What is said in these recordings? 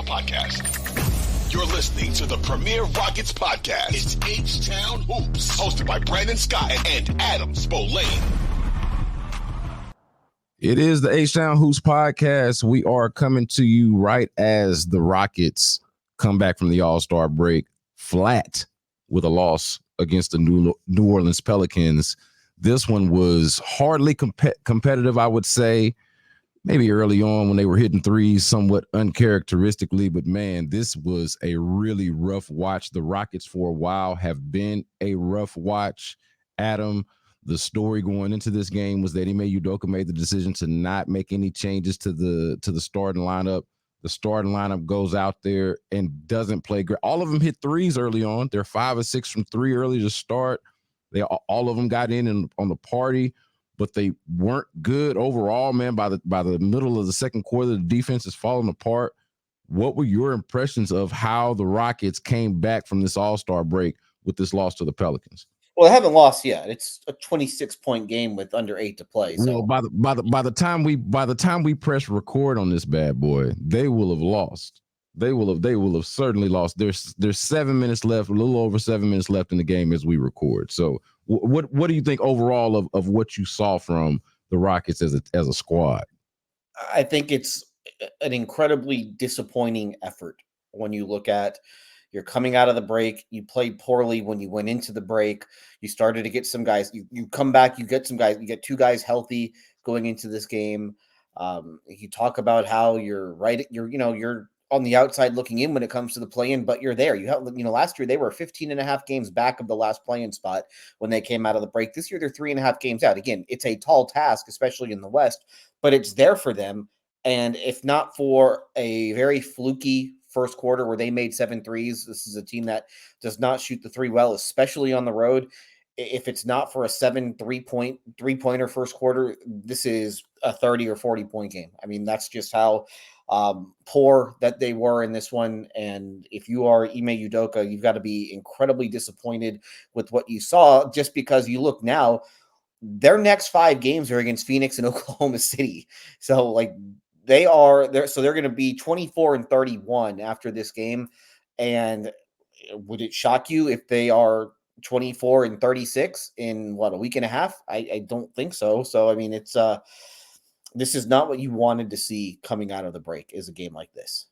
podcast. You're listening to the premier Rockets podcast. It's H-Town Hoops, hosted by Brandon Scott and Adam Spolane. It is the H-Town Hoops podcast. We are coming to you right as the Rockets come back from the All-Star break flat with a loss against the New Orleans Pelicans. This one was hardly competitive, I would say. Maybe early on when they were hitting threes somewhat uncharacteristically, but man, this was a really rough watch. The Rockets for a while have been a rough watch. Adam, the story going into this game was that Ime Udoka made the decision to not make any changes to the starting lineup. The starting lineup goes out there and doesn't play great. All of them hit threes early on. They're 5 or 6 from 3 early to start. All of them got in on the party, but they weren't good overall, man. By the middle of the second quarter, the defense is falling apart. What were your impressions of how the Rockets came back from this All-Star break with this loss to the Pelicans? Well, they haven't lost yet. It's a 26-point game with under 8 to play. So by the time we press record on this bad boy, they will have lost. They will have certainly lost. There's 7 minutes left, a little over 7 minutes left in the game as we record. So what do you think overall of what you saw from the Rockets as a squad? I think it's an incredibly disappointing effort when you look at you're coming out of the break. You played poorly when you went into the break. You started to get some guys. You come back. You get some guys. You get 2 guys healthy going into this game. You talk about how you're right. You're on the outside looking in when it comes to the play-in, but you're there. You have, last year they were 15 and a half games back of the last play-in spot when they came out of the break. This year they're 3.5 games out. Again, it's a tall task, especially in the West, but it's there for them. And if not for a very fluky first quarter where they made 7 threes, this is a team that does not shoot the three well, especially on the road. If it's not for a 7 three-pointer first quarter, this is a 30 or 40-point game. I mean, that's just how poor that they were in this one. And if you are Ime Udoka, you've got to be incredibly disappointed with what you saw, just because you look now, their next 5 games are against Phoenix and Oklahoma City. So they're going to be 24-31 after this game. And would it shock you if they are 24-36 in a week and a half? I don't think so. So, I mean, it's this is not what you wanted to see coming out of the break, is a game like this.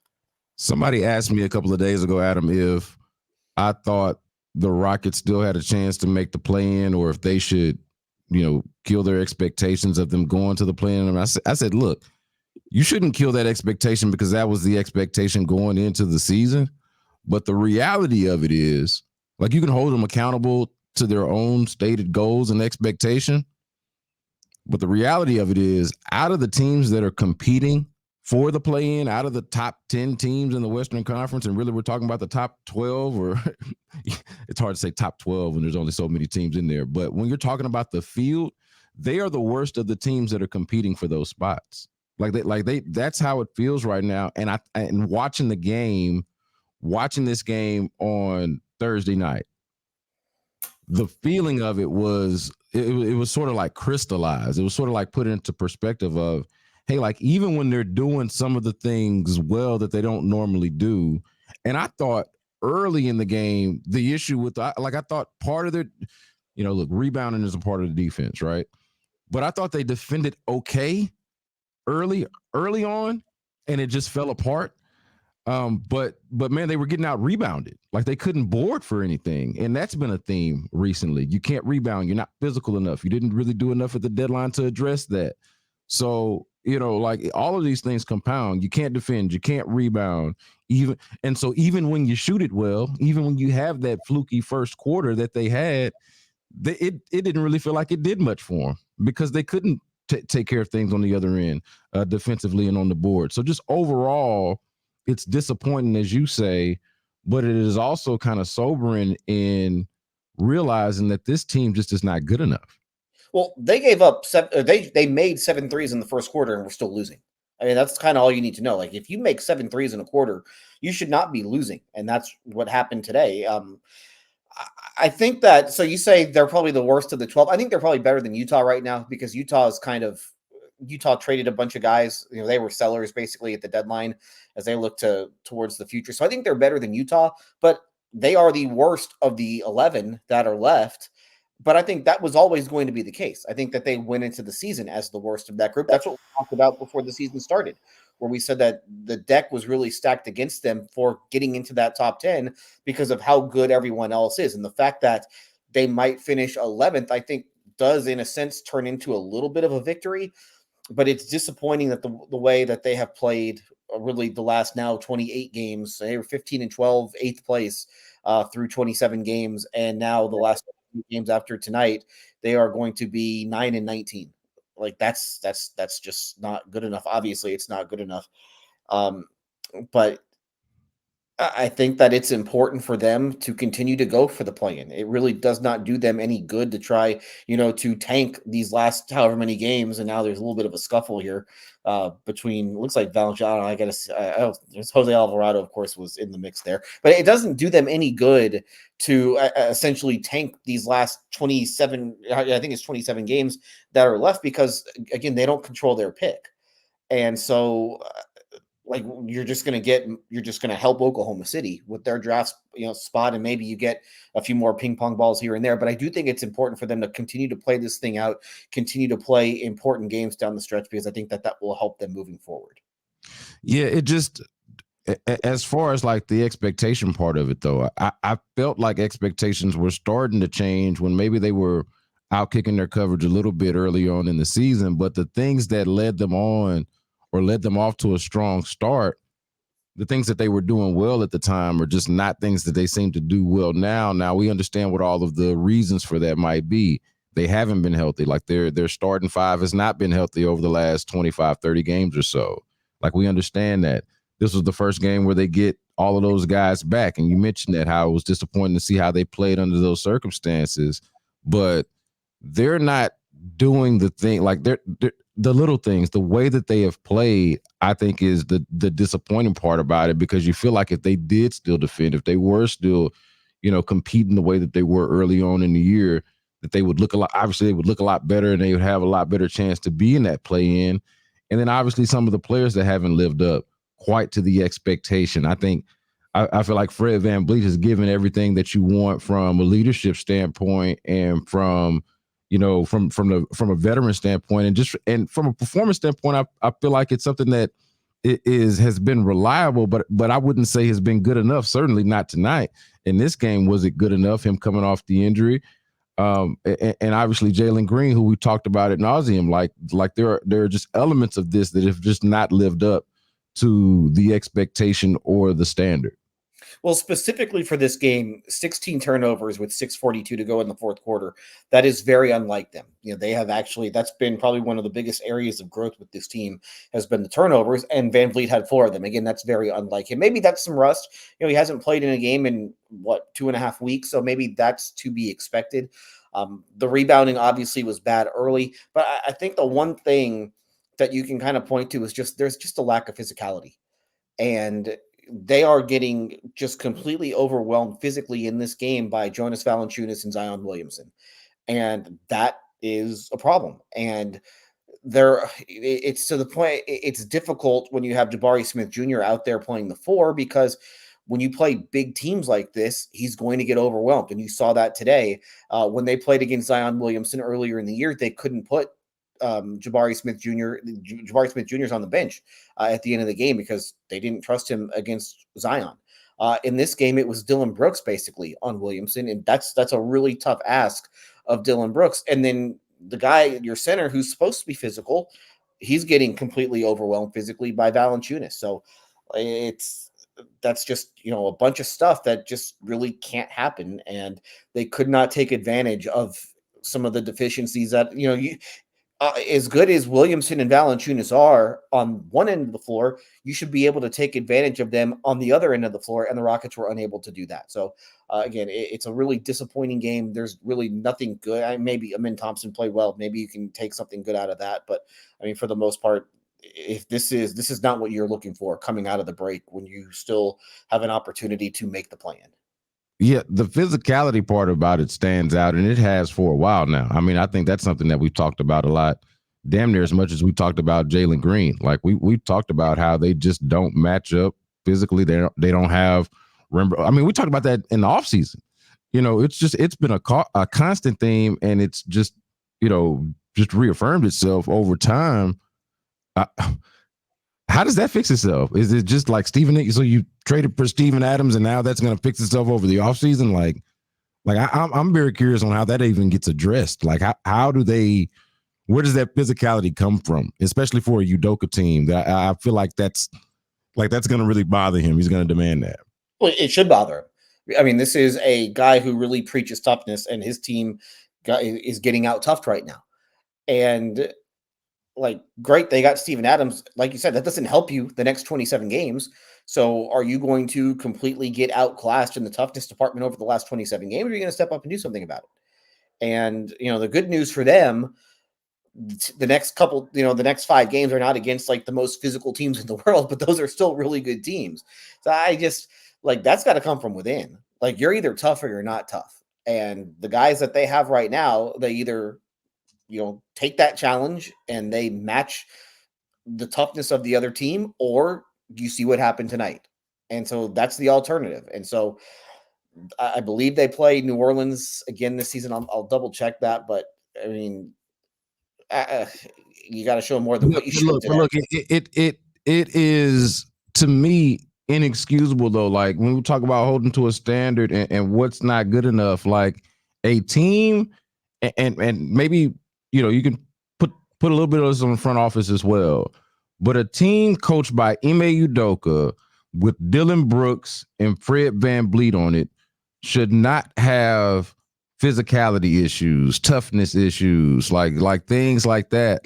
Somebody asked me a couple of days ago, Adam, if I thought the Rockets still had a chance to make the play-in, or if they should, kill their expectations of them going to the play-in. And I said, look, you shouldn't kill that expectation, because that was the expectation going into the season. But the reality of it is, you can hold them accountable to their own stated goals and expectation. But the reality of it is, out of the teams that are competing for the play-in, out of the top 10 teams in the Western Conference, and really we're talking about the top 12, or it's hard to say top 12 when there's only so many teams in there. But when you're talking about the field, they are the worst of the teams that are competing for those spots. That's how it feels right now. And watching this game on Thursday night, the feeling of it was, it was sort of like crystallized. It was sort of like put into perspective of, hey, even when they're doing some of the things well that they don't normally do. And I thought early in the game, the issue with, I thought part of their, rebounding is a part of the defense, right? But I thought they defended okay early on, and it just fell apart. But man, they were getting out rebounded. They couldn't board for anything. And that's been a theme recently. You can't rebound. You're not physical enough. You didn't really do enough at the deadline to address that. So, all of these things compound. You can't defend. You can't rebound. Even when you shoot it well, even when you have that fluky first quarter that they had, it didn't really feel like it did much for them, because they couldn't take care of things on the other end, defensively and on the board. So just overall, it's disappointing, as you say, but it is also kind of sobering in realizing that this team just is not good enough. Well, they gave up they made 7 threes in the first quarter and we're still losing. I mean, that's kind of all you need to know. If you make 7 threes in a quarter, you should not be losing. And that's what happened today. I think that, so you say they're probably the worst of the 12. I think they're probably better than Utah right now, because Utah is kind of Utah traded a bunch of guys. They were sellers basically at the deadline as they look towards the future. So I think they're better than Utah, but they are the worst of the 11 that are left. But I think that was always going to be the case. I think that they went into the season as the worst of that group. That's what we talked about before the season started, where we said that the deck was really stacked against them for getting into that top 10 because of how good everyone else is. And the fact that they might finish 11th, I think, does in a sense turn into a little bit of a victory. But it's disappointing that the way that they have played really the last now 28 games, they were 15-12, 8th place through 27 games. And now the last games after tonight, they are going to be 9-19. Like that's just not good enough. Obviously it's not good enough. But I think that it's important for them to continue to go for the play-in. It really does not do them any good to try, to tank these last however many games. And now there's a little bit of a scuffle here between, looks like Valenciano. I got to, there's Jose Alvarado, of course, was in the mix there. But it doesn't do them any good to essentially tank these last 27, I think it's 27 games that are left because, again, they don't control their pick. And so you're just going to help Oklahoma City with their draft, spot. And maybe you get a few more ping pong balls here and there, but I do think it's important for them to continue to play this thing out, continue to play important games down the stretch, because I think that will help them moving forward. Yeah. It just, as far as like the expectation part of it though, I felt like expectations were starting to change when maybe they were out kicking their coverage a little bit early on in the season, but the things that led them on or led them off to a strong start, the things that they were doing well at the time are just not things that they seem to do well now. Now we understand what all of the reasons for that might be. They haven't been healthy. Like their starting five has not been healthy over the last 25, 30 games or so. Like we understand that. This was the first game where they get all of those guys back. And you mentioned that, how it was disappointing to see how they played under those circumstances. But they're not doing the thing, like they're the little things, the way that they have played, I think is the disappointing part about it, because you feel like if they did still defend, if they were still, competing the way that they were early on in the year, that they would look obviously they would look a lot better and they would have a lot better chance to be in that play-in. And then obviously some of the players that haven't lived up quite to the expectation. I think I feel like Fred VanVleet has given everything that you want from a leadership standpoint and from from a veteran standpoint, and from a performance standpoint, I feel like it's something that has been reliable, but I wouldn't say has been good enough. Certainly not tonight. In this game, was it good enough? Him coming off the injury, and obviously Jalen Green, who we talked about ad nauseum, like there are just elements of this that have just not lived up to the expectation or the standard. Well, specifically for this game, 16 turnovers with 6:42 to go in the fourth quarter. That is very unlike them. They have actually, that's been probably one of the biggest areas of growth with this team, has been the turnovers, and VanVleet had 4 of them. Again, that's very unlike him. Maybe that's some rust. He hasn't played in a game in 2.5 weeks, so maybe that's to be expected. The rebounding obviously was bad early, but I think the one thing that you can kind of point to is there's just a lack of physicality. And they are getting just completely overwhelmed physically in this game by Jonas Valanciunas and Zion Williamson. And that is a problem. And it's to the point, it's difficult when you have Jabari Smith Jr. out there playing the 4, because when you play big teams like this, he's going to get overwhelmed. And you saw that today when they played against Zion Williamson earlier in the year. They couldn't put Jabari Smith Jr. is on the bench at the end of the game because they didn't trust him against Zion. In this game, it was Dillon Brooks basically on Williamson, and that's a really tough ask of Dillon Brooks. And then the guy, your center, who's supposed to be physical, he's getting completely overwhelmed physically by Valanciunas. So that's just a bunch of stuff that just really can't happen, and they could not take advantage of some of the deficiencies that as good as Williamson and Valanciunas are on one end of the floor, you should be able to take advantage of them on the other end of the floor, and the Rockets were unable to do that. So, again, it's a really disappointing game. There's really nothing good. Maybe Amin Thompson played well. Maybe you can take something good out of that. But, I mean, for the most part, if this is not what you're looking for coming out of the break when you still have an opportunity to make the play-in. Yeah, the physicality part about it stands out, and it has for a while now. I mean, I think that's something that we've talked about a lot, damn near as much as we talked about Jalen Green. Like we talked about how they just don't match up physically. They don't have. Remember, I mean, we talked about that in the offseason. It's been a constant theme, and it's just just reaffirmed itself over time. How does that fix itself? Is it just like Steven? So you traded for Steven Adams, and now that's going to fix itself over the offseason? I'm very curious on how that even gets addressed. Like how do they? Where does that physicality come from, especially for a Udoka team? That I feel like that's going to really bother him. He's going to demand that. Well, it should bother him. I mean, this is a guy who really preaches toughness, and his team is getting out toughed right now. And great, they got Steven Adams. Like you said, that doesn't help you the next 27 games. So are you going to completely get outclassed in the toughness department over the last 27 games, or are you going to step up and do something about it? And, the good news for them, the next 5 games are not against the most physical teams in the world, but those are still really good teams. So I just that's got to come from within. You're either tough or you're not tough. And the guys that they have right now, they either, take that challenge and they match the toughness of the other team, or you see what happened tonight. And so that's the alternative. And so I believe they play New Orleans again this season. I'll double check that, but I mean, you got to show more than what you showed today. Look, it is, to me, inexcusable though. Like when we talk about holding to a standard and what's not good enough, like a team, and maybe you can put a little bit of this on the front office as well. But a team coached by Ime Udoka with Dylan Brooks and Fred VanVleet on it should not have physicality issues, toughness issues, like things like that.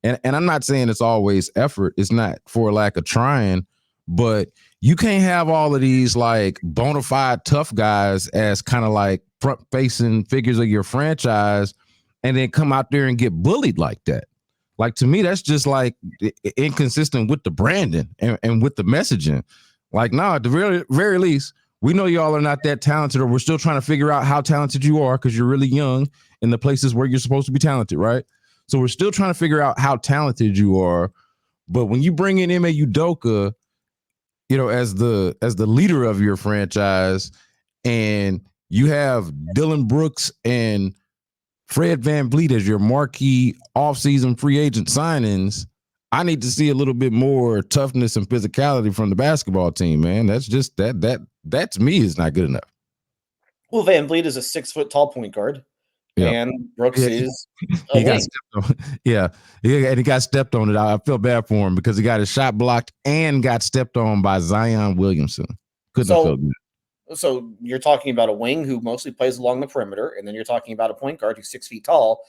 And I'm not saying it's always effort. It's not for lack of trying, but you can't have all of these bona fide tough guys as kind of front facing figures of your franchise and then come out there and get bullied like that. To me, that's just inconsistent with the branding and with the messaging. At the very, very least, we know y'all are not that talented, or we're still trying to figure out how talented you are because you're really young in the places where you're supposed to be talented, right? So we're still trying to figure out how talented you are. But when you bring in Ime Udoka, as the leader of your franchise, and you have Dylan Brooks and Fred VanVleet as your marquee offseason free agent signings, I need to see a little bit more toughness and physicality from the basketball team, man. That's just that to me is not good enough. Well, VanVleet is a 6 foot tall point guard. Yep. And Brooks is he got stepped on. Yeah, and he got stepped on it. I feel bad for him because he got his shot blocked and got stepped on by Zion Williamson. Couldn't have felt good. So you're talking about a wing who mostly plays along the perimeter, and then you're talking about a point guard who's 6 feet tall.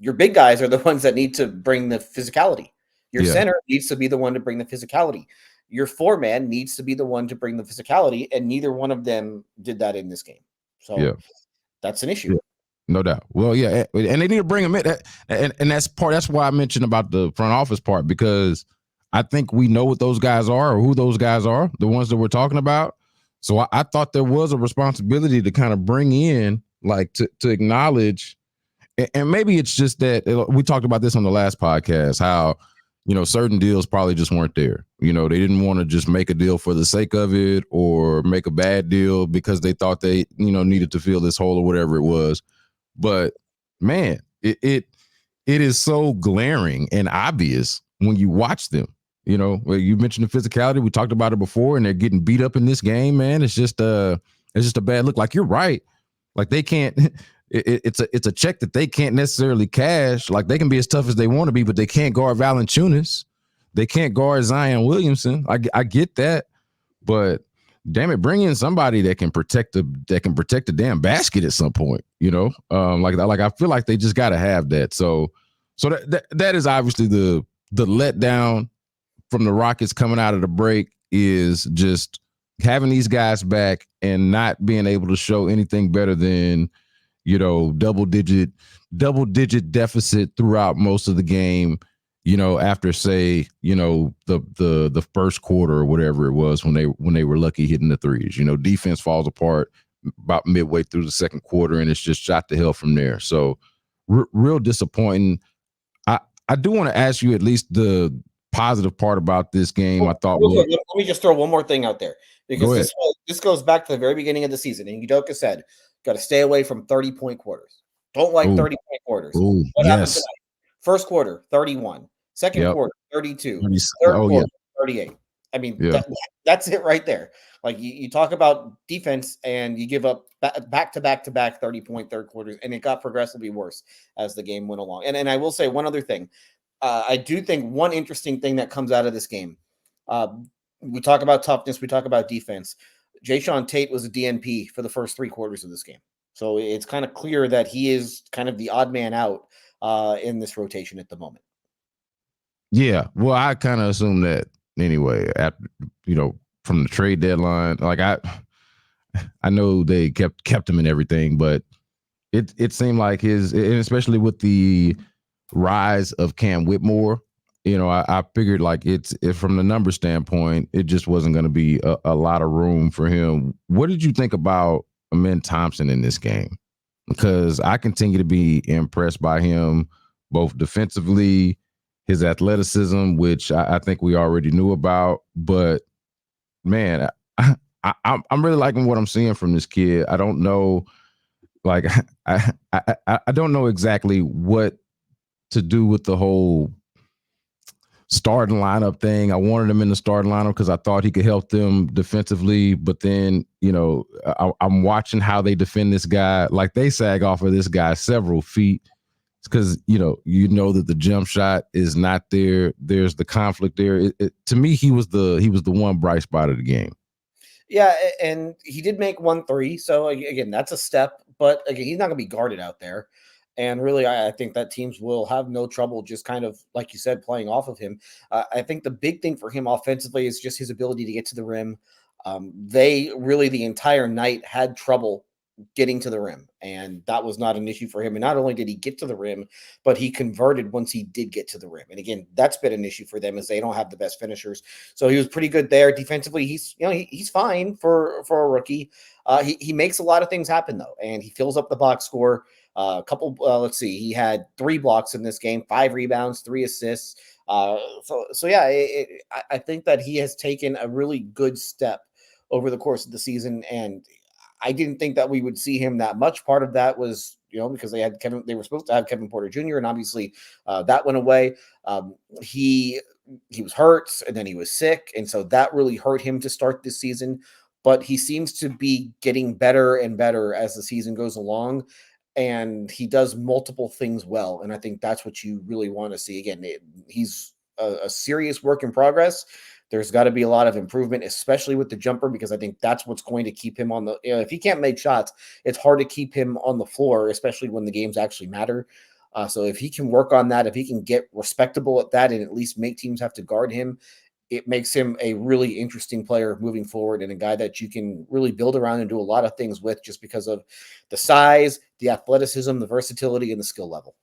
Your big guys are the ones that need to bring the physicality. Your center needs to be the one to bring the physicality. Your 4-man needs to be the one to bring the physicality, and neither one of them did that in this game. So that's an issue. Yeah. No doubt. Well, yeah, and they need to bring them in, and that's why I mentioned about the front office part, because I think we know what those guys are, or who those guys are, the ones that we're talking about. So I thought there was a responsibility to kind of bring in, to acknowledge, and maybe it's just that we talked about this on the last podcast, how, certain deals probably just weren't there. They didn't want to just make a deal for the sake of it, or make a bad deal because they thought they, needed to fill this hole or whatever it was. But man, it is so glaring and obvious when you watch them. You mentioned the physicality. We talked about it before, and they're getting beat up in this game, man. It's just a bad look. You're right. They can't. It's a check that they can't necessarily cash. They can be as tough as they want to be, but they can't guard Valanciunas. They can't guard Zion Williamson. I get that, but damn it, bring in somebody that can protect the damn basket at some point. I feel like they just got to have that. So that is obviously the letdown from the Rockets coming out of the break, is just having these guys back and not being able to show anything better than, double digit deficit throughout most of the game, after, say, the first quarter or whatever it was, when they were lucky hitting the threes. Defense falls apart about midway through the second quarter, and it's just shot to hell from there. So real disappointing. I do want to ask you at least the positive part about this game. I thought. Let me just throw one more thing out there, because this goes back to the very beginning of the season. And Udoka said, got to stay away from 30-point quarters. Don't like 30-point quarters. What happened tonight? First quarter, 31. Second quarter, 32. Third quarter, 38. I mean, that's it right there. Like, you talk about defense and you give up back-to-back 30-point third quarters, and it got progressively worse as the game went along. And I will say one other thing. I do think one interesting thing that comes out of this game, we talk about toughness, we talk about defense. Jayshawn Tate was a DNP for the first 3 quarters of this game. So it's kind of clear that he is kind of the odd man out in this rotation at the moment. Yeah, well, I kind of assumed that anyway. From the trade deadline, like I know they kept him and everything, but it seemed like and especially with the rise of Cam Whitmore, I figured like from the number standpoint, it just wasn't going to be a lot of room for him. What did you think about Amen Thompson in this game? Because I continue to be impressed by him, both defensively, his athleticism, which I think we already knew about, but man, I'm really liking what I'm seeing from this kid. I don't know, like I don't know exactly what to do with the whole starting lineup thing. I wanted him in the starting lineup because I thought he could help them defensively. But then, I'm watching how they defend this guy. Like, they sag off of this guy several feet because, you know that the jump shot is not there. There's the conflict there. To me, he was the one bright spot of the game. Yeah, and he did make 1 3. So, again, that's a step. But, again, he's not going to be guarded out there. And really, I think that teams will have no trouble just kind of, like you said, playing off of him. I think the big thing for him offensively is just his ability to get to the rim. They really, the entire night, had trouble getting to the rim, and that was not an issue for him. And not only did he get to the rim, but he converted once he did get to the rim. And again, that's been an issue for them, as they don't have the best finishers. So he was pretty good there. Defensively, he's fine for a rookie. He makes a lot of things happen though, and he fills up the box score. Let's see, he had 3 blocks in this game, 5 rebounds, 3 assists. So yeah, I think that he has taken a really good step over the course of the season, and I didn't think that we would see him that much. Part of that was, because they were supposed to have Kevin Porter Jr., and obviously that went away. He was hurt, and then he was sick, and so that really hurt him to start this season. But he seems to be getting better and better as the season goes along, and he does multiple things well, and I think that's what you really want to see. Again, he's a serious work in progress. There's got to be a lot of improvement, especially with the jumper, because I think that's what's going to keep him on the, if he can't make shots, it's hard to keep him on the floor, especially when the games actually matter. So if he can work on that, if he can get respectable at that and at least make teams have to guard him, it makes him a really interesting player moving forward, and a guy that you can really build around and do a lot of things with, just because of the size, the athleticism, the versatility, and the skill level.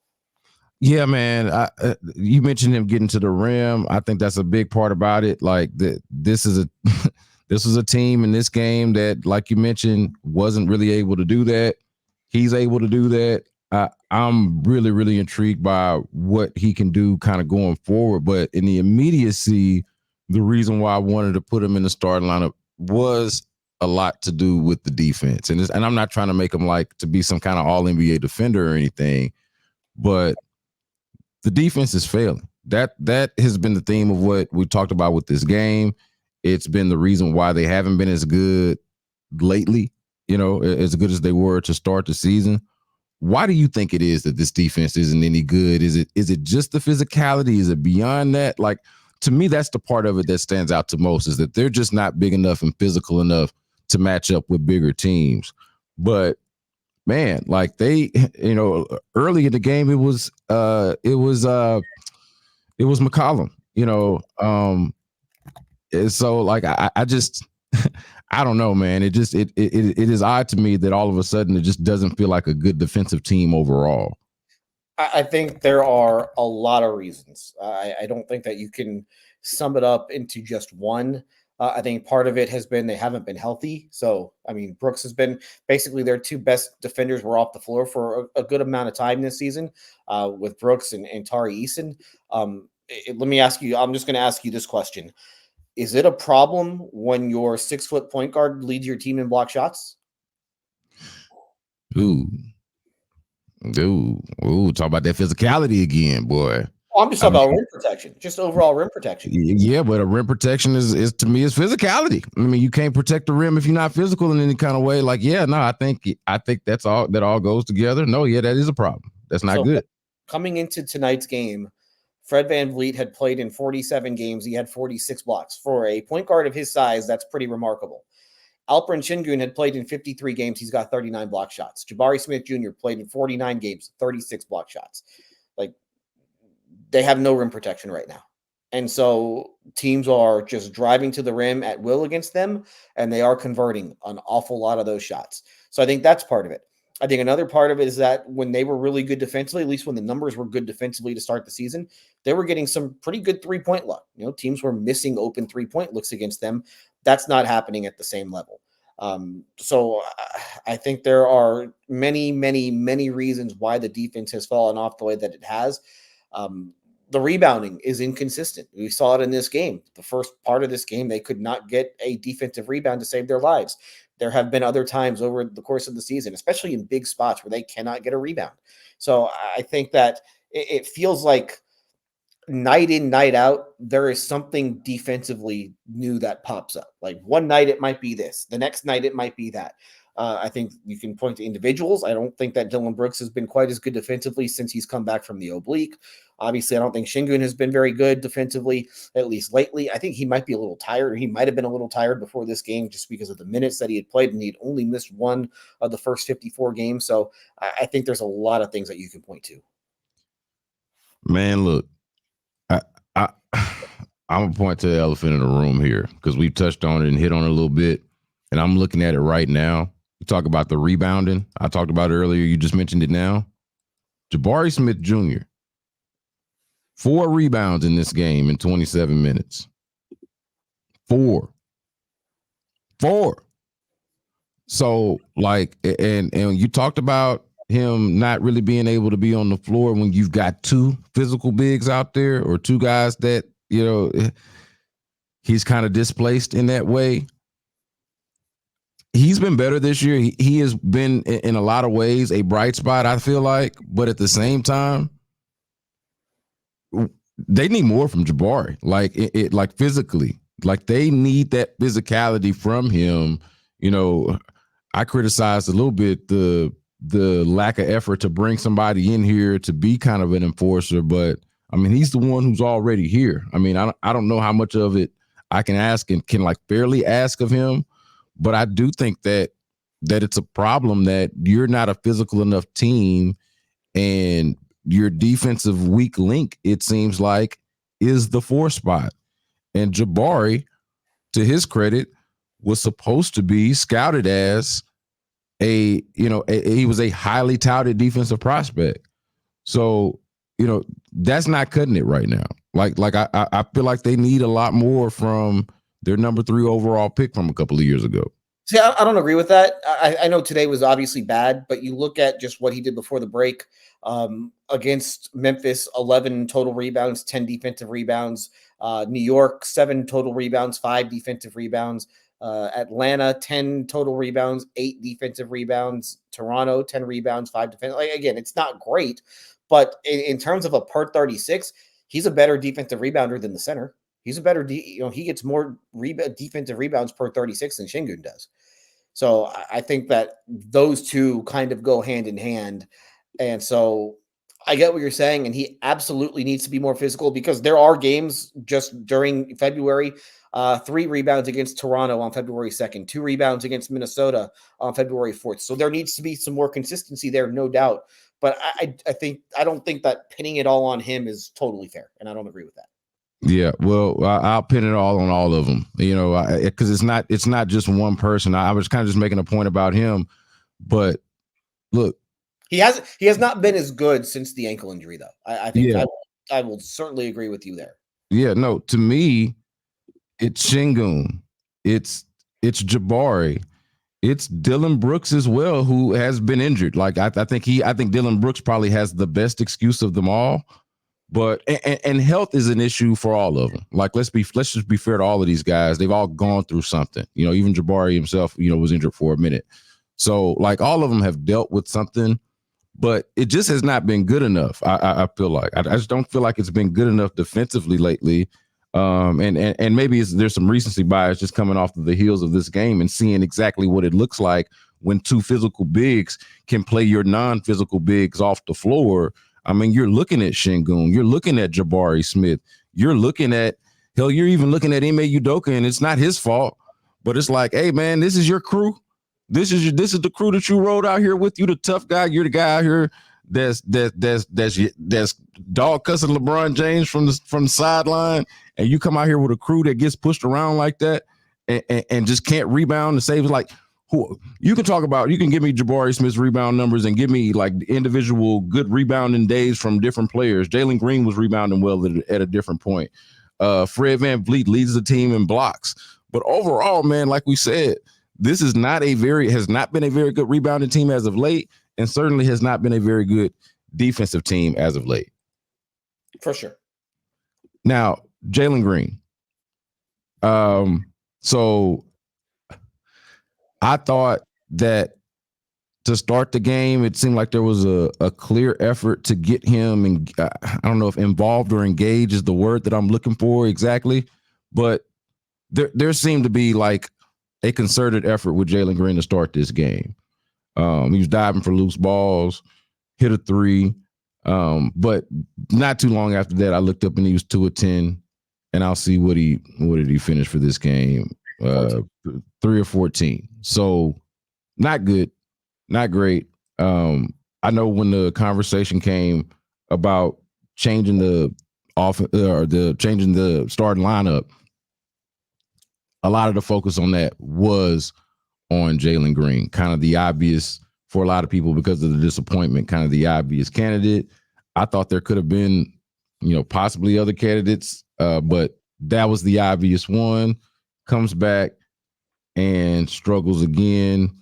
Yeah, man. You mentioned him getting to the rim. I think that's a big part about it. Like, this is a team in this game that, like you mentioned, wasn't really able to do that. He's able to do that. I'm really, really intrigued by what he can do kind of going forward. But in the immediacy, the reason why I wanted to put him in the starting lineup was a lot to do with the defense. And I'm not trying to make him like to be some kind of all-NBA defender or anything, but the defense is failing. That has been the theme of what we talked about with this game. It's been the reason why they haven't been as good lately, as good as they were to start the season. Why do you think it is that this defense isn't any good? Is it just the physicality? Is it beyond that? Like, to me, that's the part of it that stands out to most, is that they're just not big enough and physical enough to match up with bigger teams. But man, like they, early in the game, it was McCollum, so like I just I don't know, man. It is odd to me that all of a sudden it just doesn't feel like a good defensive team overall. I think there are a lot of reasons. I don't think that you can sum it up into just one. I think part of it has been they haven't been healthy. So, I mean, Brooks has been basically their two best defenders were off the floor for a good amount of time this season with Brooks and Tari Eason. Let me ask you, I'm just going to ask you this question. Is it a problem when your 6-foot point guard leads your team in block shots? Ooh, talk about that physicality again, boy. I'm just talking about rim protection, just overall rim protection. Yeah, but a rim protection is to me is physicality. I mean, you can't protect the rim if you're not physical in any kind of way. Like, yeah, no, I think that's all that all goes together. No, yeah, that is a problem. That's not good. Coming into tonight's game, Fred VanVleet had played in 47 games. He had 46 blocks. For a point guard of his size, that's pretty remarkable. Alperen Sengun had played in 53 games. He's got 39 block shots. Jabari Smith Jr. played in 49 games, 36 block shots. Like, they have no rim protection right now. And so teams are just driving to the rim at will against them, and they are converting an awful lot of those shots. So I think that's part of it. I think another part of it is that when they were really good defensively, at least when the numbers were good defensively to start the season, they were getting some pretty good three-point luck. Teams were missing open three-point looks against them. That's not happening at the same level. So I think there are many, many, many reasons why the defense has fallen off the way that it has. The rebounding is inconsistent. We saw it in this game. The first part of this game, they could not get a defensive rebound to save their lives. There have been other times over the course of the season, especially in big spots where they cannot get a rebound. So I think that it feels like night in, night out, there is something defensively new that pops up. Like one night it might be this, the next night it might be that. I think you can point to individuals. I don't think that Dillon Brooks has been quite as good defensively since he's come back from the oblique. Obviously, I don't think Sengun has been very good defensively, at least lately. I think he might be a little tired, or he might have been a little tired before this game just because of the minutes that he had played, and he'd only missed one of the first 54 games. So I think there's a lot of things that you can point to. Man, look, I'm going to point to the elephant in the room here because we touched on it and hit on it a little bit, and I'm looking at it right now. You talk about the rebounding. I talked about it earlier. You just mentioned it now. Jabari Smith Jr., 4 rebounds in this game in 27 minutes. 4. So, like, and you talked about him not really being able to be on the floor when you've got 2 physical bigs out there or 2 guys that, he's kind of displaced in that way. He's been better this year. He has been, in a lot of ways, a bright spot, I feel like. But at the same time, they need more from Jabari, like physically. Like, they need that physicality from him. I criticized a little bit the lack of effort to bring somebody in here to be kind of an enforcer, but I mean, he's the one who's already here. I mean, I don't know how much of it I can ask and can fairly ask of him, but I do think that it's a problem that you're not a physical enough team, and your defensive weak link, it seems like, is the 4 spot. And Jabari, to his credit, was supposed to be scouted as he was a highly touted defensive prospect. So, that's not cutting it right now. I feel like they need a lot more from their number 3 overall pick from a couple of years ago. See, I don't agree with that. I know today was obviously bad, but you look at just what he did before the break against Memphis, 11 total rebounds, 10 defensive rebounds. New York, 7 total rebounds, 5 defensive rebounds. Atlanta, 10 total rebounds, 8 defensive rebounds. Toronto, 10 rebounds, 5 defense. Again, it's not great, but in terms of a per 36, he's a better defensive rebounder than the center. He's a better, he gets more defensive rebounds per 36 than Sengun does. So I think that those two kind of go hand in hand. And so I get what you're saying, and he absolutely needs to be more physical because there are games just during February, 3 rebounds against Toronto on February 2nd, 2 rebounds against Minnesota on February 4th. So there needs to be some more consistency there, no doubt. But I don't think that pinning it all on him is totally fair, and I don't agree with that. Yeah, well, I'll pin it all on all of them, because it's not just one person. I was kind of just making a point about him, but look, he has not been as good since the ankle injury, though. I think I will certainly agree with you there. Yeah, no, to me, it's Sengun It's Jabari. It's Dylan Brooks as well, who has been injured. Like I think Dylan Brooks probably has the best excuse of them all. But and health is an issue for all of them. Like let's just be fair to all of these guys. They've all gone through something. Even Jabari himself, was injured for a minute. So like all of them have dealt with something, but it just has not been good enough. I feel like I just don't feel like it's been good enough defensively lately. And maybe there's some recency bias just coming off of the heels of this game and seeing exactly what it looks like when two physical bigs can play your non-physical bigs off the floor. I mean, you're looking at Şengün, you're looking at Jabari Smith, you're even looking at Ime Udoka, and it's not his fault, but it's like, hey man, this is your crew. This is the crew that you rode out here with. You the tough guy. You're the guy out here that's dog cussing LeBron James from the sideline, and you come out here with a crew that gets pushed around like that and just can't rebound and save. Like, who you can talk about, you can give me Jabari Smith's rebound numbers and give me like individual good rebounding days from different players. Jalen Green was rebounding well at a different point. Fred VanVleet leads the team in blocks. But overall, man, like we said, this has not been a very good rebounding team as of late, and certainly has not been a very good defensive team as of late. For sure. Now, Jalen Green. So I thought that to start the game, it seemed like there was a clear effort to get him, and I don't know if involved or engaged is the word that I'm looking for exactly, but there seemed to be like a concerted effort with Jalen Green to start this game. He was diving for loose balls, hit a three, but not too long after that, I looked up and he was 2 of 10, and I'll see what did he finish for this game? 3 of 14. So not good, not great. I know when the conversation came about changing the changing the starting lineup, a lot of the focus on that was on Jalen Green, kind of the obvious for a lot of people because of the disappointment, kind of the obvious candidate. I thought there could have been, possibly other candidates, but that was the obvious one. Comes back and struggles again.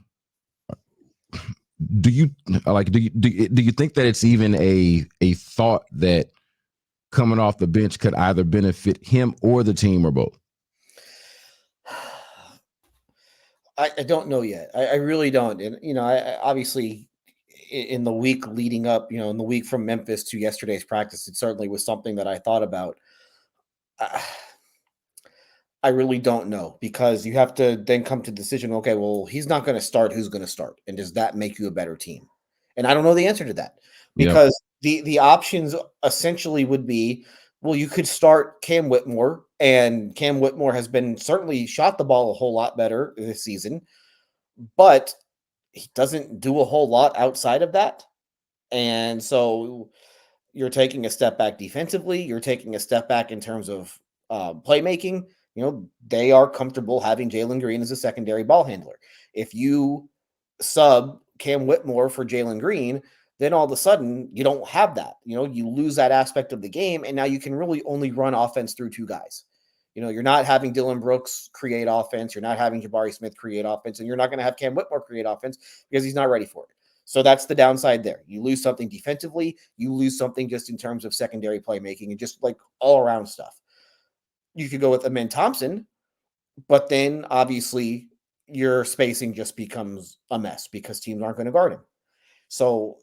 Do you think that it's even a thought that coming off the bench could either benefit him or the team or both? I don't know yet. I really don't. And, I obviously in the week leading up, in the week from Memphis to yesterday's practice, it certainly was something that I thought about. I really don't know, because you have to then come to the decision. Okay, well, he's not going to start. Who's going to start? And does that make you a better team? And I don't know the answer to that, because the options essentially would be, well, you could start Cam Whitmore, and Cam Whitmore has been certainly shot the ball a whole lot better this season, but he doesn't do a whole lot outside of that. And so you're taking a step back defensively. You're taking a step back in terms of playmaking. They are comfortable having Jalen Green as a secondary ball handler. If you sub Cam Whitmore for Jalen Green, then all of a sudden you don't have that. You lose that aspect of the game, and now you can really only run offense through two guys. You're not having Dylan Brooks create offense. You're not having Jabari Smith create offense, and you're not going to have Cam Whitmore create offense because he's not ready for it. So that's the downside there. You lose something defensively. You lose something just in terms of secondary playmaking and just like all around stuff. You could go with Amen Thompson, but then obviously your spacing just becomes a mess because teams aren't going to guard him. So,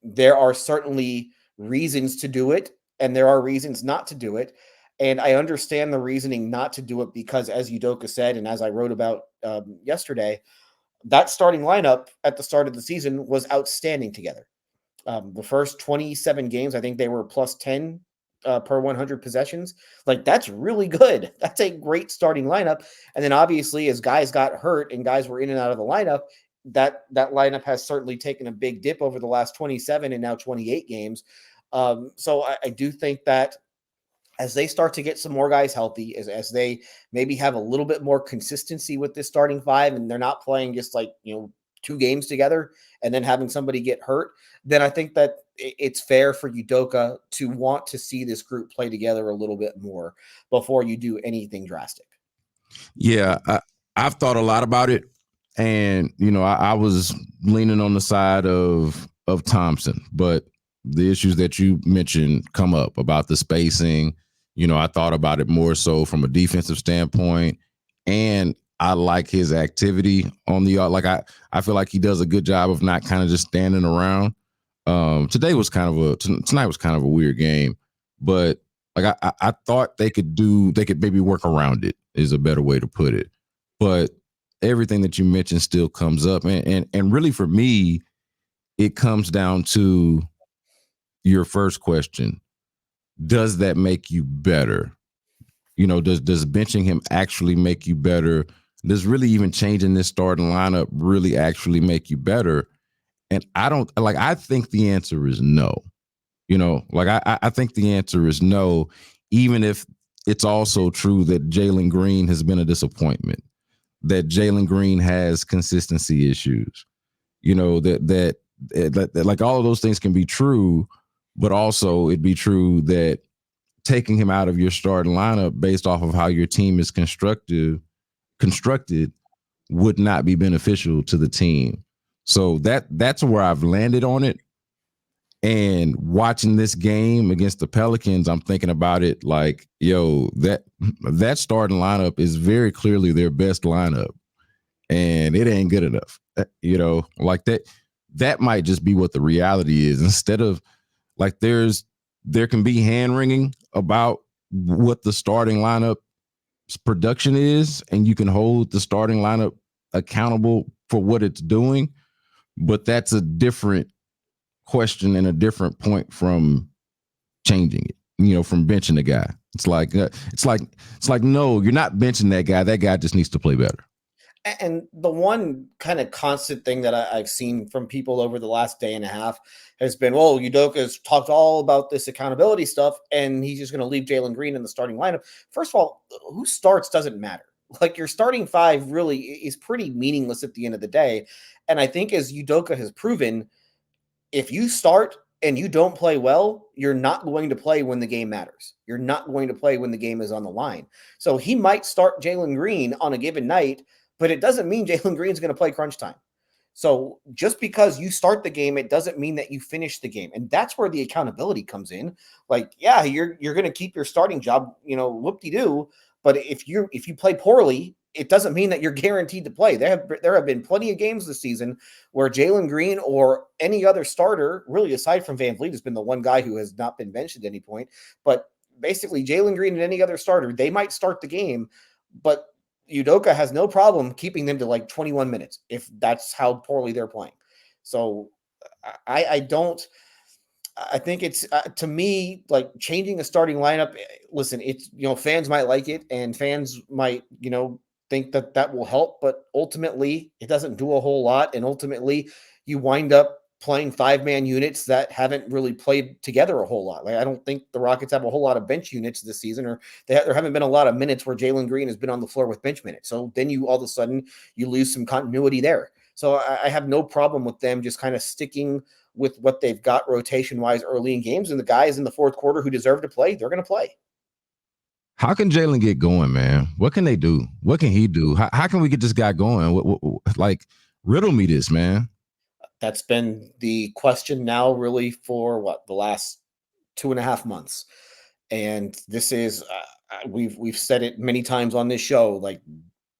there are certainly reasons to do it, and there are reasons not to do it. And I understand the reasoning not to do it because, as Udoka said, and as I wrote about yesterday, that starting lineup at the start of the season was outstanding together. The first 27 games, I think they were plus 10 per 100 possessions. Like, that's really good. That's a great starting lineup. And then obviously as guys got hurt and guys were in and out of the lineup, that lineup has certainly taken a big dip over the last 27 and now 28 games. So I do think that as they start to get some more guys healthy, as they maybe have a little bit more consistency with this starting five, and they're not playing just like, 2 games together and then having somebody get hurt, then I think that it's fair for Udoka to want to see this group play together a little bit more before you do anything drastic. Yeah, I've thought a lot about it, and I was leaning on the side of Thompson, but the issues that you mentioned come up about the spacing. I thought about it more so from a defensive standpoint, and I like his activity on the like. I feel like he does a good job of not kind of just standing around. Tonight was kind of a weird game, but like I thought they could maybe work around it is a better way to put it. But everything that you mentioned still comes up, and really for me, it comes down to your first question: does that make you better? Does benching him actually make you better? Does really even changing this starting lineup really actually make you better? And I think the answer is no. I think the answer is no, even if it's also true that Jalen Green has been a disappointment, that Jalen Green has consistency issues, that like all of those things can be true, but also it'd be true that taking him out of your starting lineup based off of how your team is constructed would not be beneficial to the team. So that's where I've landed on it. And watching this game against the Pelicans, I'm thinking about it like, yo, that starting lineup is very clearly their best lineup, and it ain't good enough. Like that might just be what the reality is. Instead of like there can be hand wringing about what the starting lineup's production is, and you can hold the starting lineup accountable for what it's doing, but that's a different question and a different point from changing it, from benching the guy. It's like no, you're not benching that guy. That guy just needs to play better. And the one kind of constant thing that I've seen from people over the last day and a half has been, well, Udoka's talked all about this accountability stuff, and he's just going to leave Jalen Green in the starting lineup. First of all, who starts doesn't matter. Like, your starting five really is pretty meaningless at the end of the day. And I think, as Udoka has proven, if you start and you don't play well, you're not going to play when the game matters. You're not going to play when the game is on the line. So he might start Jalen Green on a given night, but it doesn't mean Jalen Green's going to play crunch time. So just because you start the game, it doesn't mean that you finish the game. And that's where the accountability comes in. Like, yeah, you're going to keep your starting job, whoop-de-doo. But if you play poorly, it doesn't mean that you're guaranteed to play. There have been plenty of games this season where Jalen Green or any other starter, really aside from Van Vliet, has been the one guy who has not been benched at any point. But basically, Jalen Green and any other starter, they might start the game, but Udoka has no problem keeping them to like 21 minutes if that's how poorly they're playing. So I think it's to me, like, changing a starting lineup. Listen, it's, fans might like it and fans might, think that will help, but ultimately it doesn't do a whole lot. And ultimately you wind up playing 5-man units that haven't really played together a whole lot. Like, I don't think the Rockets have a whole lot of bench units this season, or there haven't been a lot of minutes where Jalen Green has been on the floor with bench minutes. So then you all of a sudden you lose some continuity there. So I have no problem with them just kind of sticking with what they've got rotation wise early in games, and the guys in the fourth quarter who deserve to play, they're going to play. How can Jalen get going, man? What can they do? What can he do? How can we get this guy going? Like, riddle me this, man. That's been the question now really for the last 2.5 months. And this is, we've said it many times on this show, like,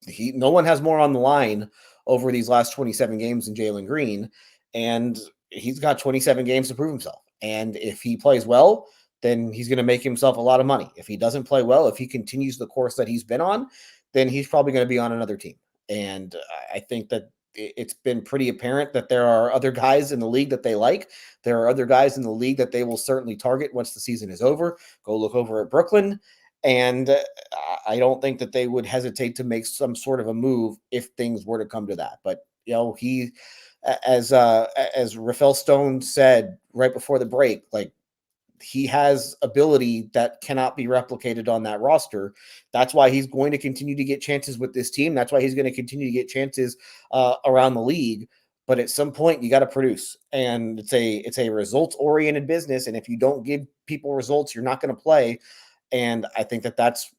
no one has more on the line over these last 27 games than Jalen Green. And he's got 27 games to prove himself. And if he plays well, then he's going to make himself a lot of money. If he doesn't play well, if he continues the course that he's been on, then he's probably going to be on another team. And I think that it's been pretty apparent that there are other guys in the league that they like. There are other guys in the league that they will certainly target once the season is over. Go look over at Brooklyn. And I don't think that they would hesitate to make some sort of a move if things were to come to that. But, he, as Rafael Stone said right before the break, like, he has ability that cannot be replicated on that roster. That's why he's going to continue to get chances with this team. That's why he's going to continue to get chances around the league. But at some point, you got to produce, and it's a results oriented business. And if you don't give people results, you're not going to play. And I think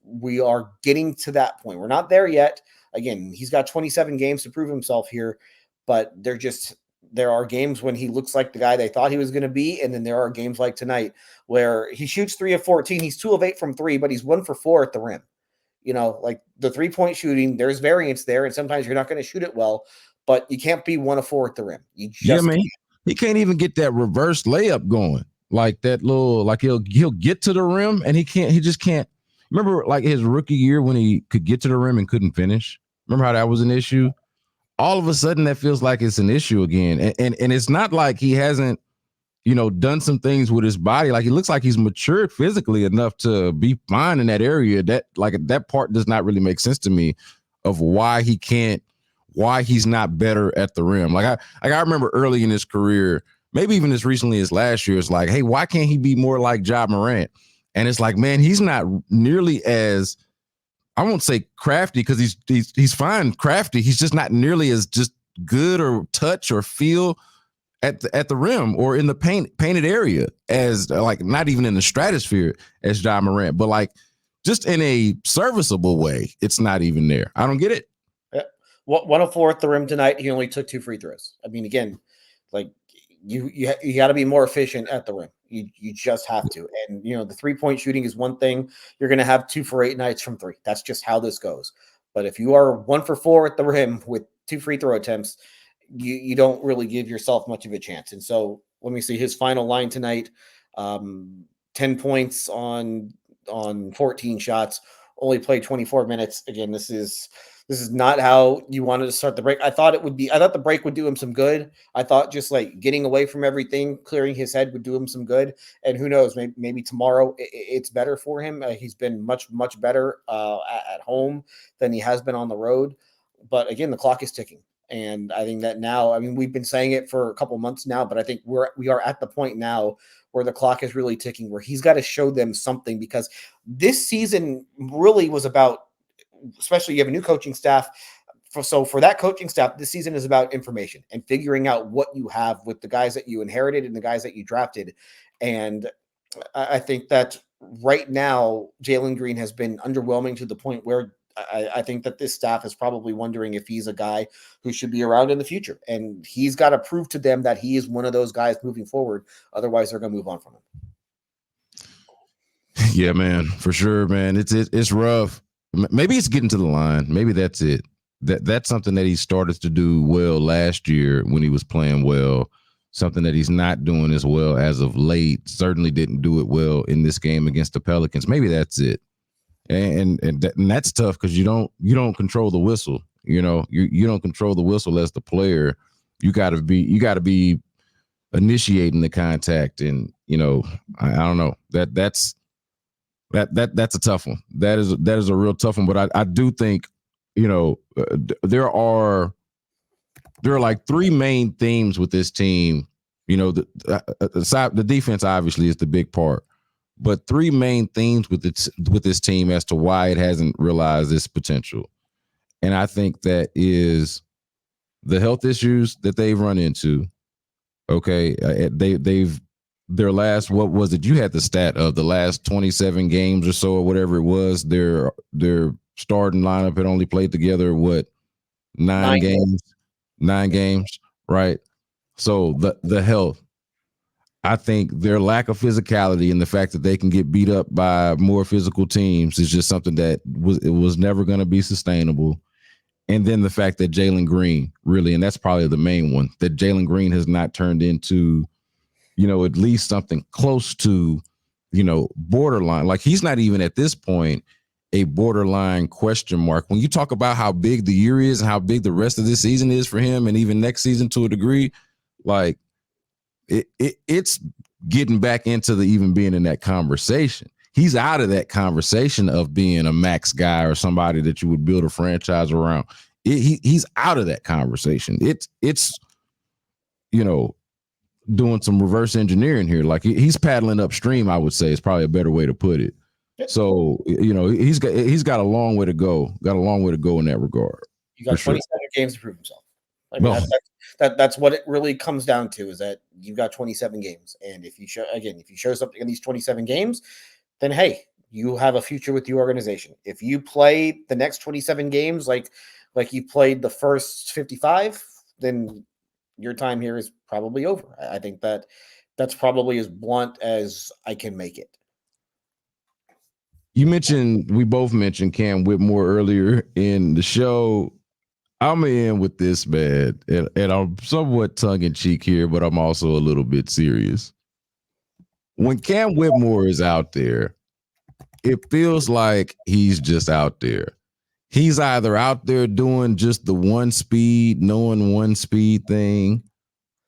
we are getting to that point. We're not there yet. Again, he's got 27 games to prove himself here, but there are games when he looks like the guy they thought he was going to be. And then there are games like tonight where he shoots 3 of 14. He's 2 of 8 from 3, but he's 1 for 4 at the rim. Like the 3-point shooting, there's variance there. And sometimes you're not going to shoot it well, but you can't be 1 of 4 at the rim. You just man. He can't even get that reverse layup going. Like that little, like he'll get to the rim and he just can't. Remember like his rookie year when he could get to the rim and couldn't finish? Remember how that was an issue? All of a sudden that feels like it's an issue again. And it's not like he hasn't, done some things with his body. Like he looks like he's matured physically enough to be fine in that area. That part does not really make sense to me of why he's not better at the rim. Like I remember early in his career, maybe even as recently as last year, it's like, hey, why can't he be more like Ja Morant? And it's like, man, he's not nearly as, I won't say crafty because he's fine crafty. He's just not nearly as just good or touch or feel at the rim or in the painted area as like not even in the stratosphere as Ja Morant, but like just in a serviceable way, it's not even there. I don't get it. Yeah. 104 at the rim tonight. He only took 2 free throws. I mean, again, like you got to be more efficient at the rim. You just have to. And, the 3-point shooting is one thing. You're going to have 2 for 8 nights from 3. That's just how this goes. But if you are 1 for 4 at the rim with 2 free throw attempts, you don't really give yourself much of a chance. And so let me see his final line tonight. 10 points on 14 shots, only played 24 minutes. Again, this is not how you wanted to start the break. I thought the break would do him some good. I thought just like getting away from everything, clearing his head would do him some good. And who knows, maybe tomorrow it's better for him. He's been much, much better at home than he has been on the road. But again, the clock is ticking. And I think that now, we've been saying it for a couple months now, but I think we are at the point now where the clock is really ticking, where he's got to show them something, because this season really was about, especially you have a new coaching staff. For that coaching staff, this season is about information and figuring out what you have with the guys that you inherited and the guys that you drafted. And I think that right now, Jalen Green has been underwhelming to the point where I think that this staff is probably wondering if he's a guy who should be around in the future. And he's got to prove to them that he is one of those guys moving forward. Otherwise, they're going to move on from him. Yeah, man, for sure, man. It's rough. Maybe it's getting to the line. Maybe that's it. That's something that he started to do well last year when he was playing well. Something that he's not doing as well as of late. Certainly didn't do it well in this game against the Pelicans. Maybe that's it. And that's tough because you don't control the whistle. You don't control the whistle as the player. You got to be initiating the contact, and I don't know, that's a tough one. That is a real tough one. But I do think there are like 3 main themes with this team. The defense obviously is the big part. But 3 main themes with this team as to why it hasn't realized its potential. And I think that is the health issues that they've run into. Okay. Their last, what was it? You had the stat of the last 27 games or so, or whatever it was. Their starting lineup had only played together, 9 games? 9 games, right? So the health. I think their lack of physicality and the fact that they can get beat up by more physical teams is just something that was never going to be sustainable. And then the fact that Jalen Green really, and that's probably the main one, that Jalen Green has not turned into, at least something close to, borderline. Like he's not even at this point a borderline question mark. When you talk about how big the year is and how big the rest of this season is for him, and even next season to a degree, like, it's getting back into the even being in that conversation. He's out of that conversation of being a max guy or somebody that you would build a franchise around. He's out of that conversation. It's doing some reverse engineering here. Like he's paddling upstream, I would say is probably a better way to put it. So he's got a long way to go. Got a long way to go in that regard. You got 27 games to prove himself. That's what it really comes down to, is that you've got 27 games. And if you show something in these 27 games, then hey, you have a future with the organization. If you play the next 27 games like you played the first 55, then your time here is probably over. I think that's probably as blunt as I can make it. We both mentioned Cam Whitmore earlier in the show. I'm in with this, man, and I'm somewhat tongue-in-cheek here, but I'm also a little bit serious. When Cam Whitmore is out there, it feels like he's just out there. He's either out there doing just the one speed thing,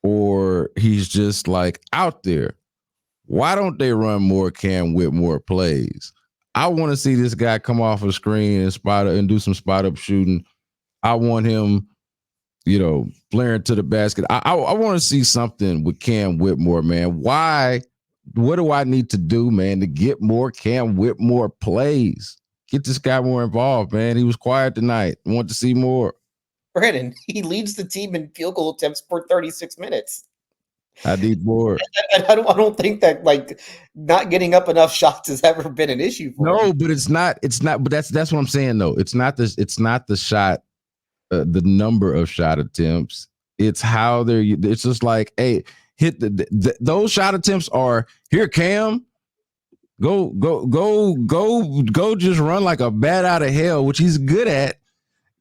or he's just like out there. Why don't they run more Cam Whitmore plays? I want to see this guy come off a screen and do some spot up shooting. I want him, flaring to the basket. I want to see something with Cam Whitmore, man. Why? What do I need to do, man, to get more Cam Whitmore plays? Get this guy more involved, man. He was quiet tonight. I want to see more. Brandon, he leads the team in field goal attempts for 36 minutes. I need more. I don't think that not getting up enough shots has ever been an issue for him. No, but it's not. But that's what I'm saying though. It's not the shot, the number of shot attempts. It's how they're. It's just like, hey, hit those shot attempts are here. Cam, go. Just run like a bat out of hell, which he's good at.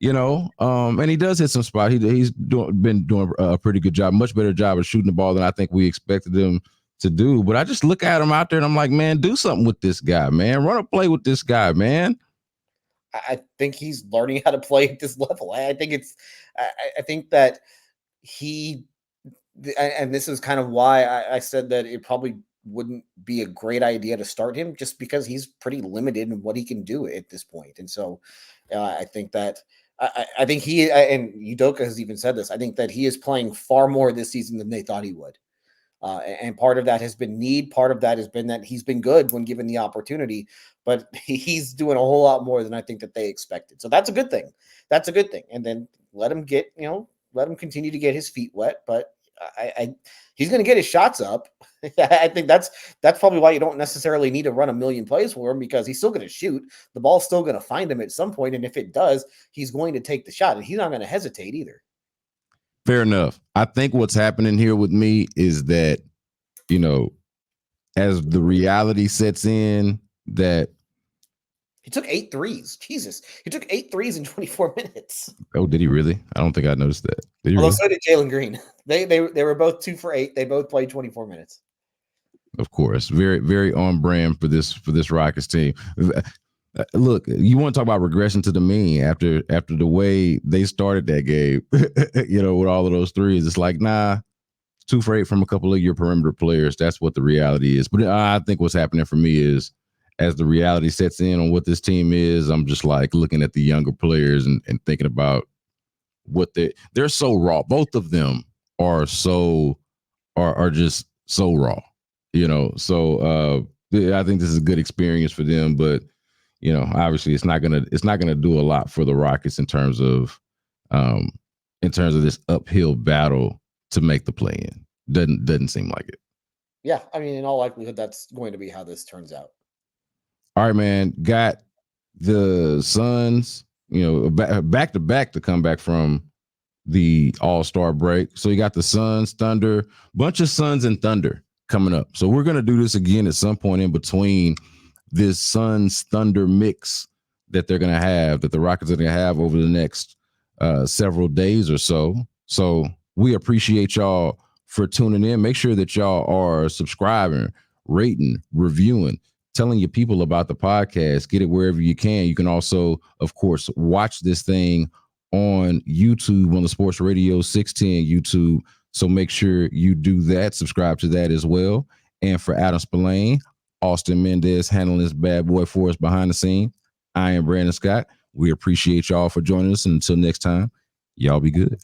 And he does hit some spots. He's been doing a pretty good job, much better job of shooting the ball than I think we expected him to do. But I just look at him out there and I'm like, man, do something with this guy, man. Run a play with this guy, man. I think he's learning how to play at this level. I think that he, and this is kind of why I said that it probably wouldn't be a great idea to start him, just because he's pretty limited in what he can do at this point. And so I think that I think he, and Udoka has even said this, I think that he is playing far more this season than they thought he would. And part of that has been need. Part of that has been that he's been good when given the opportunity, but he's doing a whole lot more than I think that they expected. So that's a good thing. That's a good thing. And then let him continue to get his feet wet, but he's going to get his shots up. I think that's probably why you don't necessarily need to run a million plays for him, because he's still going to shoot. The ball's still going to find him at some point, and if it does, he's going to take the shot, and he's not going to hesitate either. Fair enough. I think what's happening here with me is that, as the reality sets in, that he took 8 threes. Jesus. He took 8 threes in 24 minutes. Oh, did he really? I don't think I noticed that. Did he Although really? so did Jalen Green. They were both 2 for 8. They both played 24 minutes. Of course. Very, very on brand for this Rockets team. Look, you want to talk about regression to the mean after the way they started that game, with all of those threes. It's like, nah, 2 for 8 from a couple of your perimeter players. That's what the reality is. But I think what's happening for me is, as the reality sets in on what this team is, I'm just like looking at the younger players and thinking about what they're so raw. Both of them are just so raw, So I think this is a good experience for them, but obviously it's not gonna do a lot for the Rockets in terms of this uphill battle to make the play-in. Doesn't seem like it. Yeah, I mean, in all likelihood, that's going to be how this turns out. All right, man. Got the Suns, back to back to come back from the All-Star break. So you got the Suns, Thunder, bunch of Suns and Thunder coming up. So we're gonna do this again at some point in between this Suns Thunder mix that they're gonna have, that the Rockets are gonna have over the next several days or so. So we appreciate y'all for tuning in. Make sure that y'all are subscribing, rating, reviewing, telling your people about the podcast. Get it wherever you can. You can also, of course, watch this thing on YouTube, on the Sports Radio 610 YouTube. So make sure you do that. Subscribe to that as well. And for Adam Spillane, Austin Mendez handling this bad boy for us behind the scene, I am Brandon Scott. We appreciate y'all for joining us. And until next time, y'all be good.